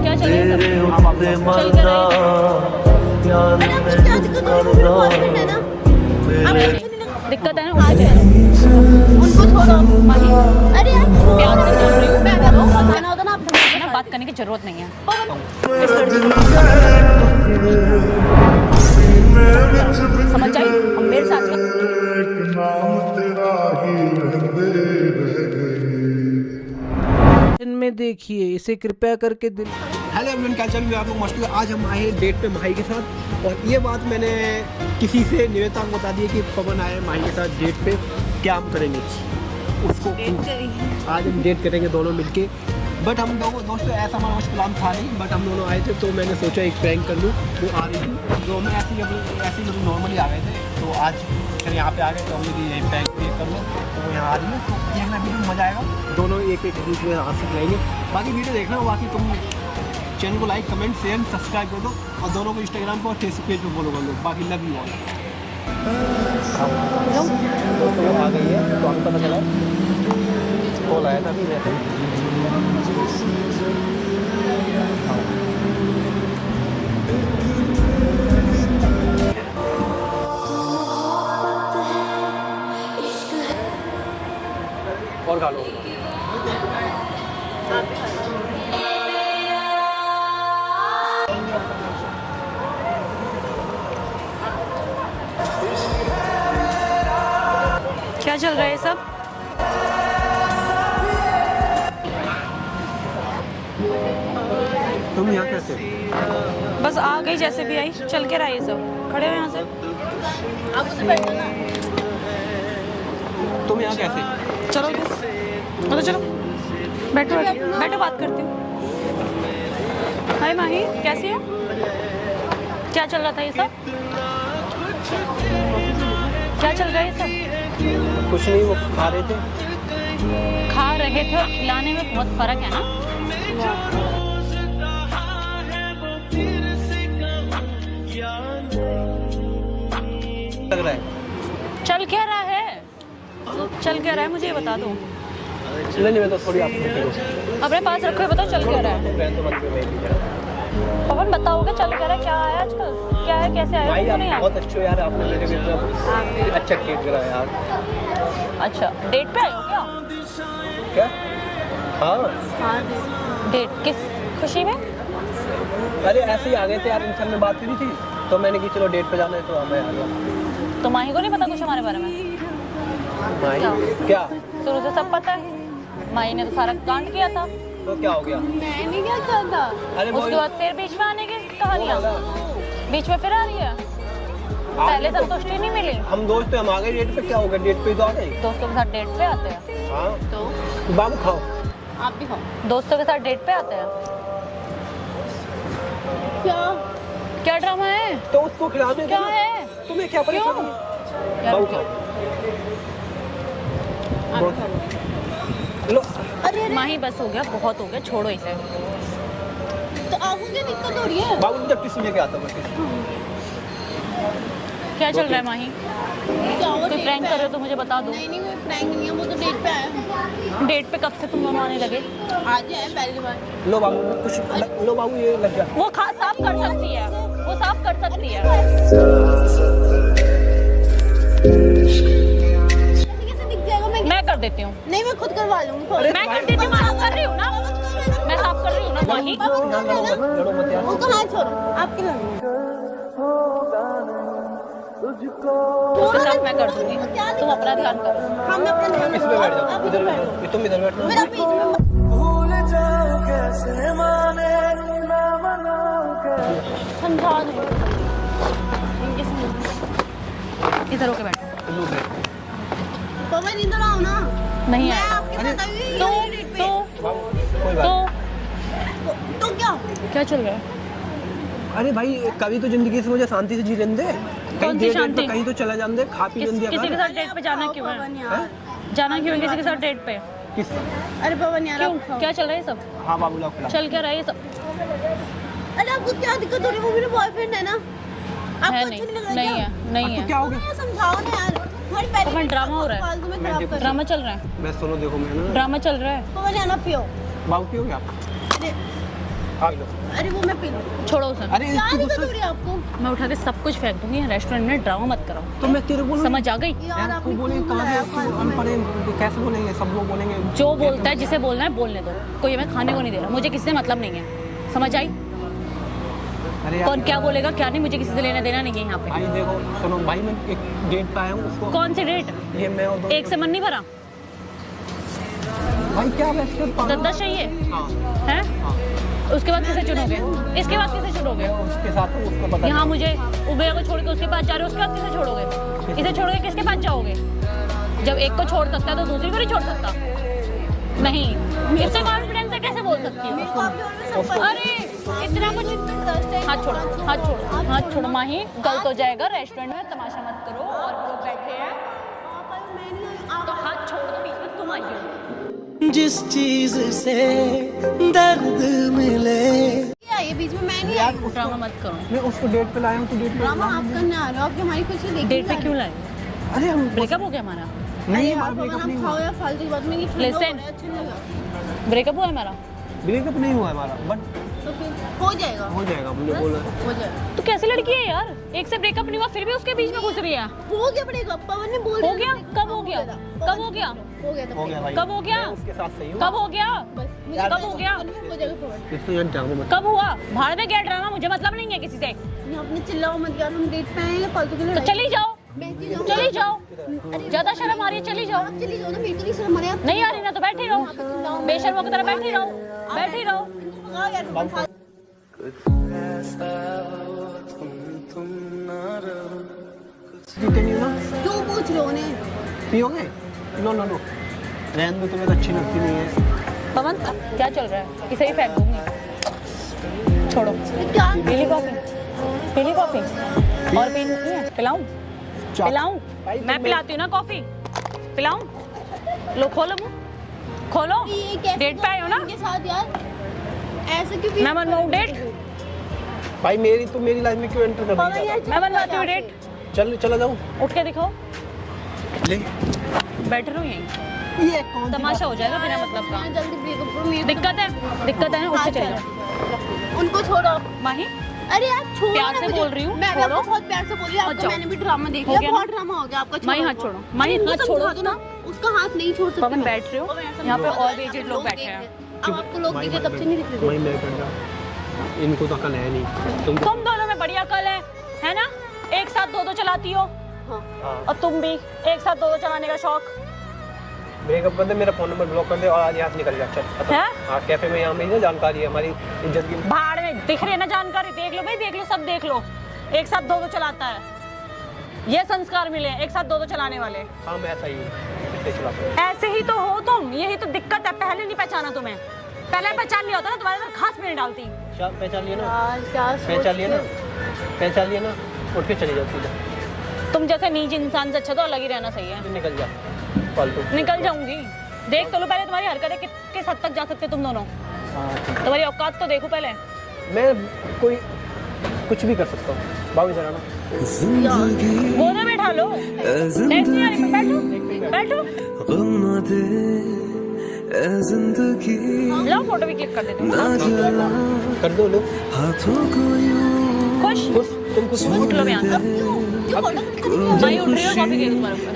क्या चल रहा है? दिक्कत है ना, उनको छोड़ो। अरे यार प्यार से बोल रही हूँ मैं, ना बात करने की जरूरत नहीं है। समझ जाइए हम मेरे साथ में देखिए इसे कृपया करके दिल। हेलो एवरीवन, क्या चल रहा है आप लोग मस्त। आज हम आए डेट पे माही के साथ, और ये बात मैंने किसी से निवेदिता को बता दी है कि पवन आए माही के साथ डेट पे। क्या हम करेंगे उसको आज हम डेट करेंगे दोनों मिलके। बट हम दोस्तों ऐसा हमारा कुछ प्लान था नहीं, बट हम दोनों आए थे तो मैंने सोचा एक प्रैंक कर लूँ। वो आ रही थी तो मैं ऐसे ही मतलब नॉर्मली आ गए थे, तो आज फिर यहाँ पे आ गए तो हमने कि यही प्रैंक कर लो। तो वो यहाँ आ रही है तो देखना वीडियो में मज़ा आएगा, दोनों एक एक दूसरे में हाथ से खिलाएंगे। बाकी वीडियो देखना, बाकी तुम चैनल को लाइक कमेंट शेयर सब्सक्राइब कर दो, और दोनों को इंस्टाग्राम पर और फेसबुक पेज पर फॉलो कर लो। बाकी लव यू ऑल। दोस्तों आ गई है तो आपको पता चला कॉल आया था अभी वैसे। और खा लो। क्या चल रहा है सब? तुम यहाँ कैसे? बस आ गई जैसे भी आई, चल के रहा ये सब। खड़े हो यहाँ से, आप उसे बैठो ना। तुम यहाँ कैसे? चलो तो चलो बैठो बैठो बात करती हूँ। हाय माही, कैसी हो? क्या चल रहा था ये सब? क्या चल रहा है ये सब? कुछ नहीं, वो खा रहे थे। खा रहे थे और खिलाने में बहुत फर्क है ना। लग रहा है चल क्या रहा है? चल क्या रहा है मुझे ये बता दो। नहीं मैं तो थोड़ी आप अपने पास रखो, ये बताओ चल क्या रहा है। पवन बताओगे चल क्या रहा है? क्या है आजकल, क्या है, कैसे आए? भाई आप बहुत अच्छे हो यार, आपने मेरे को अच्छा केक करा यार। अच्छा डेट पे आए हो क्या? क्या? हाँ डेट किस खुशी में? अरे ऐसे ही आ गए थे यार, इंसान में बात करी थी तो मैंने कि चलो डेट पे जाना है तो मैं आ गया। तो माही को नहीं पता कुछ हमारे बारे में? माही क्या? शुरू से सब पता है। माही ने तो सारा कांड किया था। तो क्या हो गया? मैंने क्या किया था? उसके बाद फिर बीच में आने की कहानियाँ, बीच में फिर आ रही है। पहले संतुष्टि नहीं मिली। हम दोस्त हम आ गए डेट पे, क्या हो गया? डेट पे तो आ गए। दोस्तों के साथ डेट पे आते हैं। हाँ तो बाबू खाओ, आप भी खाओ। दोस्तों के साथ डेट पे आते हैं। क्या ड्रामा है? तो उसको खिलाने क्या है? तुम्हें क्या परेशानी? बाबू खाओ। लो अरे माही बस हो गया, बहुत हो गया, छोड़ो इसे। तो आपको क्या दिक्कत हो रही है? बाबू जब किसी लेके आता हूँ। क्या चल रहा है माही? कोई प्रैंक कर रहे हो तो मुझे बता दो। नहीं कोई प्रैंक नहीं है, वो तो डेट पे आया है। डेट पे कब से तुम दोनों आने लगे? आज है पहली बार। लो बाबू कुछ लो बाबू, ये लग गया। वो साफ कर सकती है, वो साफ कर सकती है। कैसे दिख जाएगा? मैं कर देती हूँ। नहीं मैं खुद करवा लूंगी। मैं कर देती हूँ, मैं साफ कर रही हूँ ना, मैं साफ कर रही हूँ ना माही। उनको हाथ छोड़ो, आपके लिए उसके साथ मैं कर दूंगी, तुम अपना ध्यान करो। हम अपना ध्यान इसमें बैठ जाओ, इधर तुम इधर बैठो। मेरा बीच में समझा दो। इधर होके बैठो। पवन इधर आओ ना। नहीं मैं आया आपके साथ आई हुई तो हूँ डेट पे। कोई बात तो क्या क्या चल रहा है? अरे भाई कभी तो जिंदगी से मुझे शांति से जी लेने दे, कहीं कौन सी डेट शांति? पे कहीं तो चला जाने दे, खा पी लेने दे। किसी के साथ डेट पे जाना क्यों है? जाना क्यों है किसी के साथ डेट पे? किस? अरे पवन यार क्यों? आप खाओ। क्या चल रहा है ये सब? हाँ बाबू लाओ खिलाओ। चल क्या रहा है ये सब? अरे आपको क्या दिक्कत हो रही है? वो मेरा बॉयफ्रेंड है ना, आपको है अच्छा नहीं लग रहा नहीं क्या? है नहीं तो है। क्या हो गया? ये समझाओ ना यार, तुम्हारी पहली पवन, ड्रामा हो रहा है। फालतू में मैं खराब देखो- कर रही ड्रामा चल रहा है, मैं सुनो देखो मैं ना ड्रामा चल रहा है। हो। पवन यार ना पियो। बाबू पियोगे आप? अरे हाँ लो। अरे वो मैं पी लूँ। छोड़ो उसे, अरे क्या इसकी दिक्कत हो गुस्सा रही है आपको? मैं उठा के सब कुछ फेंक दूंगी। रेस्टोरेंट में ड्रामा मत करो, तो मैं तेरे को समझ आ गई? यार यार आपने तू बोले क्यों कहाँ बुलाया से फालतू में? अनपढ़ है, तो कैसे बोलेंगे, सब लोग बोलेंगे। जो बोलता है जिसे बोलना है बोलने दो, कोई हमें खाने को नहीं दे रहा। मुझे किसी से मतलब नहीं है, समझ आई? अरे यार कौन क्या बोलेगा क्या नहीं, मुझे किसी से लेना देना नहीं है यहाँ पे। भाई देखो सुनो भाई, मैं एक डेट पे आया हूँ उसको। कौन सी डेट? ये मैं और दोस्त- एक से मन नहीं भरा? भाई क्या रेस्टोरेंट 10 चाहिए हाँ है? हाँ उसके बाद किसे चुनोगे? इसके बाद किसे चुनोगे? उसके साथ हूँ, उसको पता यहाँ मुझे उबेर को छोड़ के उसके पास जा रहे हो, उसके बाद किसे छोड़ोगे? इसे छोड़ के किसके पास जाओगे? जब एक को छोड़ सकता है तो दूसरी को नहीं छोड़ सकता? नहीं, इससे कॉन्फिडेंस से कैसे बोल सकती मेरे हो? को आपके बारे में सब पता है। अरे इतना कुछ। First time- हाथ छोड़ो, हाथ छोड़ो, हाथ छोड़ो माही, गलत हो जाएगा। रेस्टोरेंट में तमाशा मत करो और भी लोग बैठे हैं, आप आए, मैं नहीं आई, आप तो हाथ छोड़ दो, बीच में तुम आई हो। जिस चीज से दर्द मिले। क्या ये बीच में मैं नहीं आई? ड्रामा मत करो। मैं उसको डेट पे लाया हूँ, तो डेट पे ड्रामा आप करने आ रहे हो, आपकी हमारी खुशी देखी डेट पे क्यों लाए? अरे हम ब्रेकअप हो गया हमारा? नहीं आप हमारा ब्रेकअप नहीं खाओ हुआ, या फालतू की बात में, ये ठंडा हो Listen. रहा है, अच्छा नहीं लगा। ब्रेकअप हुआ है हमारा? ब्रेकअप नहीं हुआ हमारा, बट तो फिर हो जाएगा, हो जाएगा, मुझे बोला हो जाएगा। तो कैसी लड़की है यार, एक से ब्रेकअप नहीं हुआ फिर भी उसके बीच में घुस रही है। हो गया पड़ेगा, पवन ने बोल हो दिया। गया? कब हो गया? कब हो गया? हो गया था हो गया भाई, कब हो गया? मैं उसके साथ सही हूँ। कब हो गया? बस मुझे यार, कब हो गया? हो जाएगा पवन। इसको यार ड्रामा मत। कब हुआ? भाड़ में गया ड्रामा, मुझे मतलब नहीं है किसी से। नहीं, आपने चिल्लाओ मत यार, हम डेट पे आए हैं, फालतू की तो लड़ाई। चली जाओ, बैठी जाओ। चली जाओ, ज्यादा शर्म आ रही है, चली जाओ। आप चली जाओ ना, मेरे को नहीं शर्म आ रही है। आप नहीं आ रही ना तो बैठी रहो, बेशर्मों की तरह बैठी रहो, बैठी रहो। भगाओ यार, पवन, फालतू। पीते नहीं हो ना? क्यों पूछ रहे हो उन्हें? पियोगे? नो नो नो, रहने दो, तुम्हें तो अच्छी लगती नहीं है। पवन क्या चल रहा है? इसे ही फेंक दूंगी, छोड़ो। क्या पीली कॉफी, पीली कॉफी और पीनी नहीं है? पिलाऊं? चाप- पिलाऊं? भाई, तो मैं पिलाती हूँ ना कॉफी, पिलाऊं? लो खोलो मुंह, खोलो। ये कैसे डेट पे आए हो ना? इनके साथ यार ऐसे क्यों? मैं बनवाऊं डेट? भाई मेरी लाइफ में क्यों एंटर कर पवन रही है? यार, मैं बनवाती हूँ डेट। चला जाऊँ? उठ के दिखाओ, ले बैठ रहो यहीं, ये कौन सी तमाशा हो जाएगा बिना मतलब का। मैं जल्दी ब्रेकअप करो, मेरे दिक्कत है ना, उठ के चले जाओ। उनको छोड़ो। माही अरे यार छोड़ो प्यार ना से मुझे। बोल रही हूँ, मैं भी छोड़ो। आपको बहुत प्यार से बोल रही हूँ, मत आपको जाओ। मैंने भी ड्रामा देख हो लिया, गया बहुत ना? ड्रामा हो गया आपका। माही, छोड़ो हाथ वो। छोड़ो। माही, अरे हाथ उनको छोड़ो समझा दो ना, उसका हाथ नहीं छोड़ सकते। पवन बैठ रहे हो, पवन, ऐसा यहाँ पे मत और करो, भी एजेड सब लोग देख बैठे हैं। रहे हैं। अब आपको लोग दिखे तब से नहीं दिख रहे वही मैं कर रहा, इनको तो अकल है नहीं। तुम दोनों में बढ़िया कल है ना? एक साथ दो चलाती हो, हाँ और तुम भी एक साथ दो चलाने का शौक ब्रेकअप कर दे, मेरा फोन नंबर ब्लॉक कर दे और आज यहाँ से निकल जा, चल खत्म। है? हाँ कैफे में यहाँ मेरी ना जानकारी है, हमारी इज्जत की। भाड़ में दिख रही है ना जानकारी, देख लो भाई, देख लो, सब देख लो। एक साथ दो चलाता है, ये संस्कार मिले हैं, एक साथ दो चलाने वाले। हाँ मैं ऐसा ही हूँ, इसलिए चलाता हूँ। ऐसे ही तो हो तुम, यही तो दिक्कत है। पहले नहीं पहचाना तुम्हें, पहले पहचान लिया होता ना तुम्हारे अंदर खास में डालती। क्या पहचान लिया ना? यार क्या पहचान लिया ना? पहचान लिया ना? उठ के चली जाओ सीधा, तुम जैसे नीच इंसान से अच्छा तो अलग ही रहना सही है। निकल जा फालतू। निकल जाऊंगी, देख तो लो पहले तुम्हारी हरकतें किस हद तक जा सकते तुम दोनों। हाँ ठीक है। तुम्हारी औकात तो देखो पहले। मैं कोई कुछ भी कर सकता हूँ। बाबू इधर आना। गोदा में बैठा लो, नेट नहीं आ रही, बैठो लो, फोटो भी क्लिक कर देती हूँ। कर दो लो। खुश खुश, तुम खुश हो? उठ लो यहाँ से। भाई उठ रही हो, कॉफी के तुम्हारे ऊपर।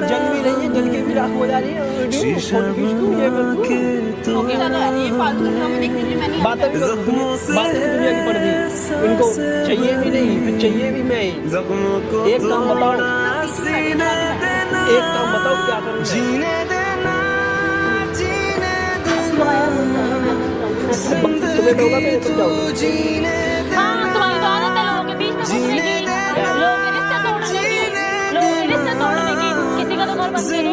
जल भी रही है, जल के भी राख हो जा रही है। फोटो खींच दूँ, ये कर दूँ। हो गया। चलो यार, ये फालतू का ड्रामा देखने के लिए मैं नहीं आई। बातें भी करो, बातें भी दुनिया की पड़ गई। इनको चाहिए भी नहीं, फिर चाहिए भी मैं ही। एक काम बताओ, एक काम बताओ क्या करूँ तुम्हें होगा तो तुम जाओगे। हाँ, तुम्हारी तो आदत है लोगों के बीच में घुसने की, लोगों के रिश्ते तोड़ने की, लोगों के रिश्ते तोड़ने की। किसी का तो घर बस दे दो,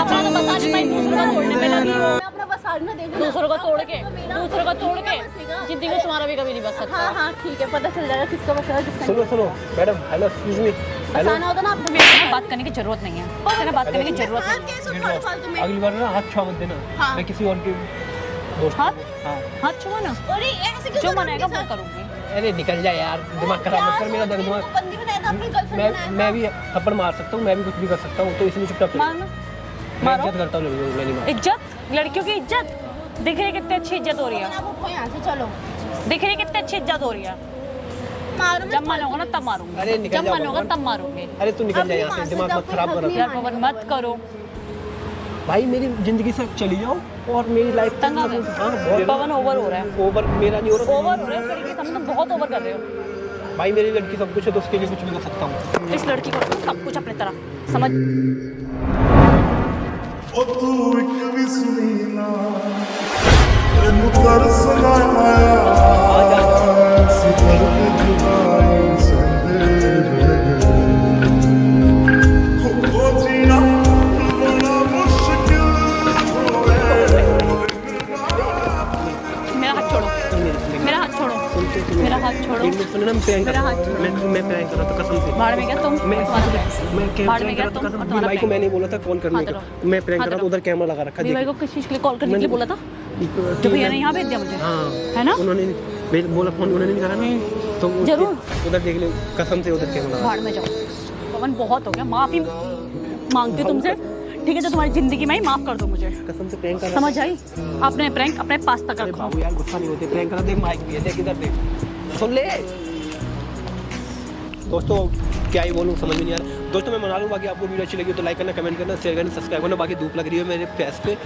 अपना तो बता नहीं पाई, दूसरे का तोड़ने पे लगी हो। मैं अपना बसा मारूंगा, देखो ना। दूसरों को तोड़ के मेरा- दूसरों को तोड़ के मेरा बसेगा। जिंदगी में तुम्हारा भी कभी नहीं बच सकता। हाँ हाँ ठीक है, पता चल जाएगा किसका बसेगा किसका सुनो सुनो madam, hello excuse me, hello. बसाना होता ना आपको। मेरे से बात करने की जरूरत नहीं है, मेरे से बात करने की जरूरत हाँ, नहीं है। कैसे फालतू में। अगली बार ना हाथ छुआ मत देना, हाँ। मैं किसी और के दोस्त। हाथ हाँ। हाथ छुआ ना, अरे ऐसे क्यों जो कर रहे हो मनाएगा उनके वो साथ? करूंगी। अरे निकल जा यार, दिमाग खराब मत कर मेरा, दिमाग। बंदी बनाया था अपनी गर्लफ्रेंड बनाया मैं भी थप्पड़ मार सकता हूँ, मैं भी कुछ भी कर सकता हूँ, तो इसलिए चुपचाप रहो। मारना, मैं मारो। इज्जत करता हूँ लड़कियों की, मैं नहीं मारता। इज्जत, लड़कियों की इज्जत दिख रही है कितनी अच्छी इज्जत हो रही है, आप उठो यहाँ से, चलो दिख रही है कितनी अच्छी इज्जत हो रही है। मारो जब मन होगा ना तब मारूंगी, अरे निकल जब जाओ मन होगा भगवान। तब मारूंगी। अरे तू निकल जा अभी यहाँ वहाँ से, से दिमाग जब मत कोई खराब हक करो नहीं यार पवन मत करो, भाई, मेरी जिंदगी से चली जाओ और मेरी लाइफ तंग आ गए। पवन ओवर हो रहा है, ओवर मेरा नहीं हो रहा। ओवर हो रहा है इस लड़की के सामने, तुम बहुत ओवर कर रहे हो। भाई मेरी लड़की सब कुछ है, तो उसके लिए कुछ भी कर सकता हूँ। इस लड़की को रखो सब कुछ अपनी तरह, समझ। ਉਹ ਤੂੰ ਇੱਕ ਵੀ ਸੁਣੀ ਨਾ ਤੈਨੂੰ ਤਰਸ ਨਾ ਆਇਆ ਸਿਦਰ ਤੇ ਜੁਦਾਈ ਸੰਦੇ ਰਹਿ ਗਏ ਉਹ ਜੀਣਾ ਬੜਾ ਮੁਸ਼ਕਿਲ ਹੋਵੇ मेरा हाथ छोड़ो, मेरा हाथ छोड़ो, मेरा हाथ छोड़ो। एक मिनट सुनो ना, मैं प्रैंक कर मेरा रहा हाथ हूँ, मैं प्रैंक कर रहा था कसम से। बाहर में गया तुम, मैं तुम्हारा prank। मैं क्या बाहर में प्रैंक गया कर रहा तुम था और कसम, तुम्हारा भाई को prank। मैंने बोला था कॉल करने हाथ का, रखो। मैं प्रैंक हाथ कर रहा था, रखो। उधर कैमरा लगा रखा मेरे भाई देखो। को किस चीज के लिए कॉल करने के लिए बोला था? तो जो भैया ने यहाँ भेज दिया मुझे, हाँ है ना? उन्होंने बोला, फोन उन्होंने नहीं करा ना, तो वो जरूर। उधर देख ले, कसम से उधर कैमरा लगा। बाहर में जाओ। पवन बहुत हो गया, माफी मांगती हूँ तुमसे, ठीक है? जो तुम्हारी जिंदगी में ही माफ कर दो मुझे, कसम से प्रैंक कर रहा समझ आई? अपने प्रैंक अपने पास तक था। रखो। बाबू यार गुस्सा नहीं होते, प्रैंक करा, देख माइक भी है, देख इधर देख, सुन ले। दोस्तों क्या ही बोलूँ, समझ में नहीं आ रहा। दोस्तों मैं मना लूँ, बाकी आपको वीडियो अच्छी लगी हो तो लाइक करना, कमेंट करना, शेयर करना, सब्सक्राइब करना। बाकी धूप लग रही है मेरे फेस पे।